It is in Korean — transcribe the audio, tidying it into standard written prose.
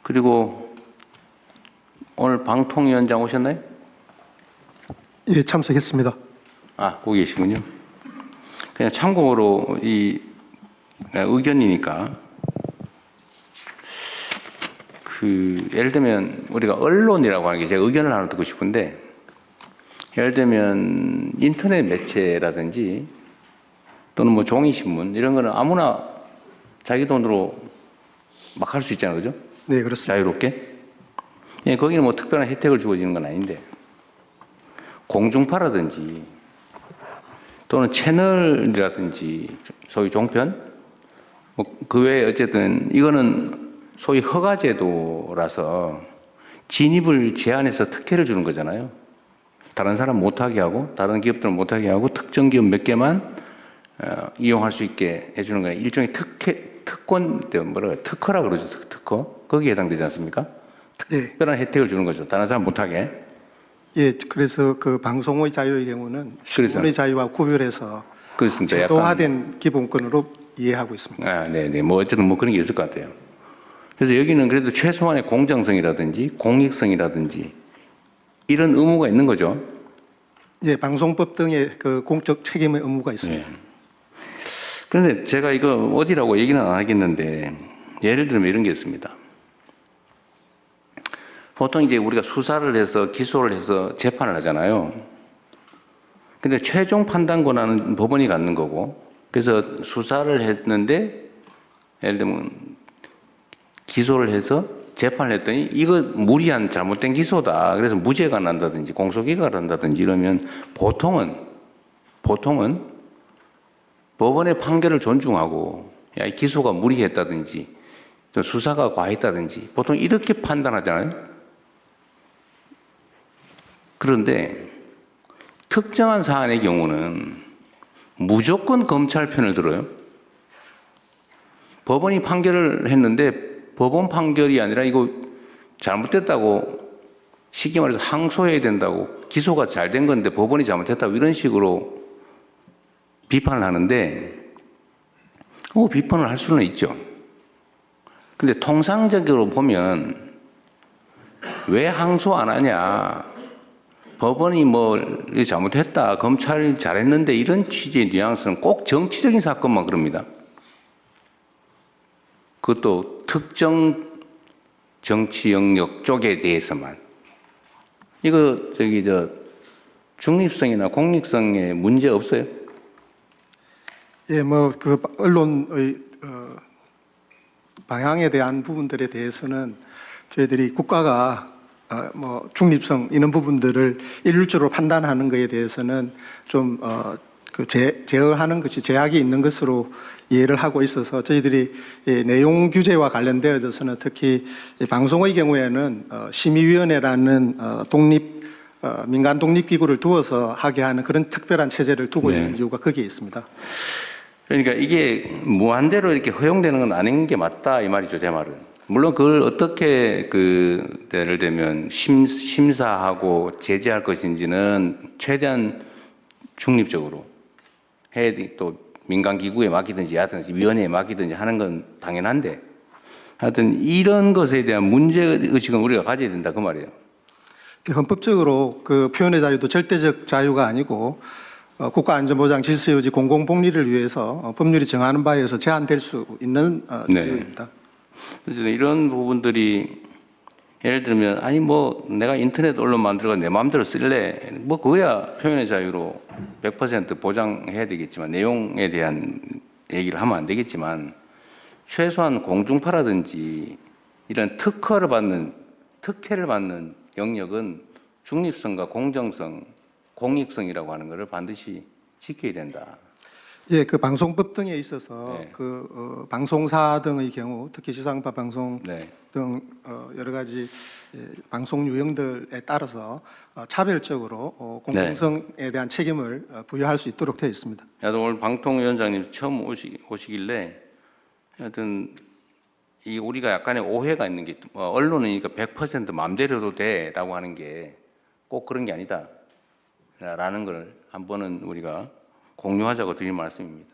그리고 오늘 방통위원장 오셨나요? 예, 참석했습니다. 아, 거기 계시군요. 그냥 참고로 이 의견이니까 예를 들면 우리가 언론이라고 하는 게 제가 의견을 하나 듣고 싶은데, 예를 들면 인터넷 매체라든지 또는 뭐 종이신문 이런 거는 아무나 자기 돈으로 막 할 수 있잖아요, 그죠? 네, 그렇습니다. 자유롭게. 예, 거기는 뭐 특별한 혜택을 주어지는 건 아닌데, 공중파라든지 또는 채널이라든지 소위 종편, 뭐 그 외에 어쨌든 이거는 소위 허가제도라서 진입을 제한해서 특혜를 주는 거잖아요. 다른 사람 못하게 하고 다른 기업들은 못하게 하고 특정 기업 몇 개만 이용할 수 있게 해주는 거예요. 일종의 특권, 뭐라고 특허라 그러죠. 특허. 거기에 해당되지 않습니까? 예, 특별한 혜택을 주는 거죠. 다른 사람 못하게. 예, 그래서 그 방송의 자유의 경우는 신문의 자유와 구별해서 그렇습니다. 제도화된 기본권으로 이해하고 있습니다. 아, 네네. 뭐 어쨌든 뭐 그런 게 있을 것 같아요. 그래서 여기는 그래도 최소한의 공정성이라든지 공익성이라든지 이런 의무가 있는 거죠. 예, 방송법 등의 그 공적 책임의 의무가 있습니다. 네. 그런데 제가 이거 어디라고 얘기는 안 하겠는데, 예를 들면 이런 게 있습니다. 보통 이제 우리가 수사를 해서 기소를 해서 재판을 하잖아요. 근데 최종 판단 권한은 법원이 갖는 거고, 그래서 수사를 했는데 예를 들면 기소를 해서 재판을 했더니 이거 무리한 잘못된 기소다, 그래서 무죄가 난다든지 공소기각을 한다든지 이러면 보통은 법원의 판결을 존중하고, 야, 이 기소가 무리했다든지 또 수사가 과했다든지 보통 이렇게 판단하잖아요. 그런데 특정한 사안의 경우는 무조건 검찰 편을 들어요. 법원이 판결을 했는데 법원 판결이 아니라 이거 잘못됐다고, 쉽게 말해서 항소해야 된다고, 기소가 잘 된 건데 법원이 잘못했다고 이런 식으로 비판을 하는데, 비판을 할 수는 있죠. 근데 통상적으로 보면 왜 항소 안 하냐, 법원이 뭐 잘못했다, 검찰이 잘했는데 이런 취지의 뉘앙스는 꼭 정치적인 사건만 그럽니다. 그것도 특정 정치 영역 쪽에 대해서만. 이거 중립성이나 공익성에 문제 없어요? 예, 뭐 그 언론의 방향에 대한 부분들에 대해서는 저희들이 국가가 뭐 중립성 이런 부분들을 일률적으로 판단하는 것에 대해서는 좀 제어하는 것이 제약이 있는 것으로 이해를 하고 있어서 저희들이 내용 규제와 관련되어져서는 특히 방송의 경우에는 심의위원회라는 민간 독립기구를 두어서 하게 하는 그런 특별한 체제를 두고 있는 이유가 거기에 있습니다. 그러니까 이게 무한대로 이렇게 허용되는 건 아닌 게 맞다 이 말이죠, 제 말은. 물론 그걸 어떻게 예를 들면 심사하고 제재할 것인지는 최대한 중립적으로 또 민간 기구에 맡기든지 하든지 위원회에 맡기든지 하는 건 당연한데, 하여튼 이런 것에 대한 문제 의식은 우리가 가져야 된다 그 말이에요. 헌법적으로 그 표현의 자유도 절대적 자유가 아니고 국가안전보장 질서유지 공공복리를 위해서 법률이 정하는 바에 의해서 제한될 수 있는 자유입니다. 그래서 이런 부분들이 예를 들면 아니 뭐 내가 인터넷 언론 만들고 내 마음대로 쓸래, 뭐 그거야 표현의 자유로 100% 보장해야 되겠지만 내용에 대한 얘기를 하면 안 되겠지만, 최소한 공중파라든지 이런 특혜를 받는 영역은 중립성과 공정성, 공익성이라고 하는 것을 반드시 지켜야 된다. 예, 그 방송법 등에 있어서 방송사 등의 경우, 특히 지상파 방송 등 여러 가지 방송 유형들에 따라서 차별적으로 공정성에 대한 책임을 부여할 수 있도록 되어 있습니다. 나도 오늘 방통위원장님 처음 오시길래 하여튼 이 우리가 약간의 오해가 있는 게, 언론이니까 100% 마음대로도 돼라고 하는 게 꼭 그런 게 아니다라는 걸 한 번은 우리가 공유하자고 드릴 말씀입니다.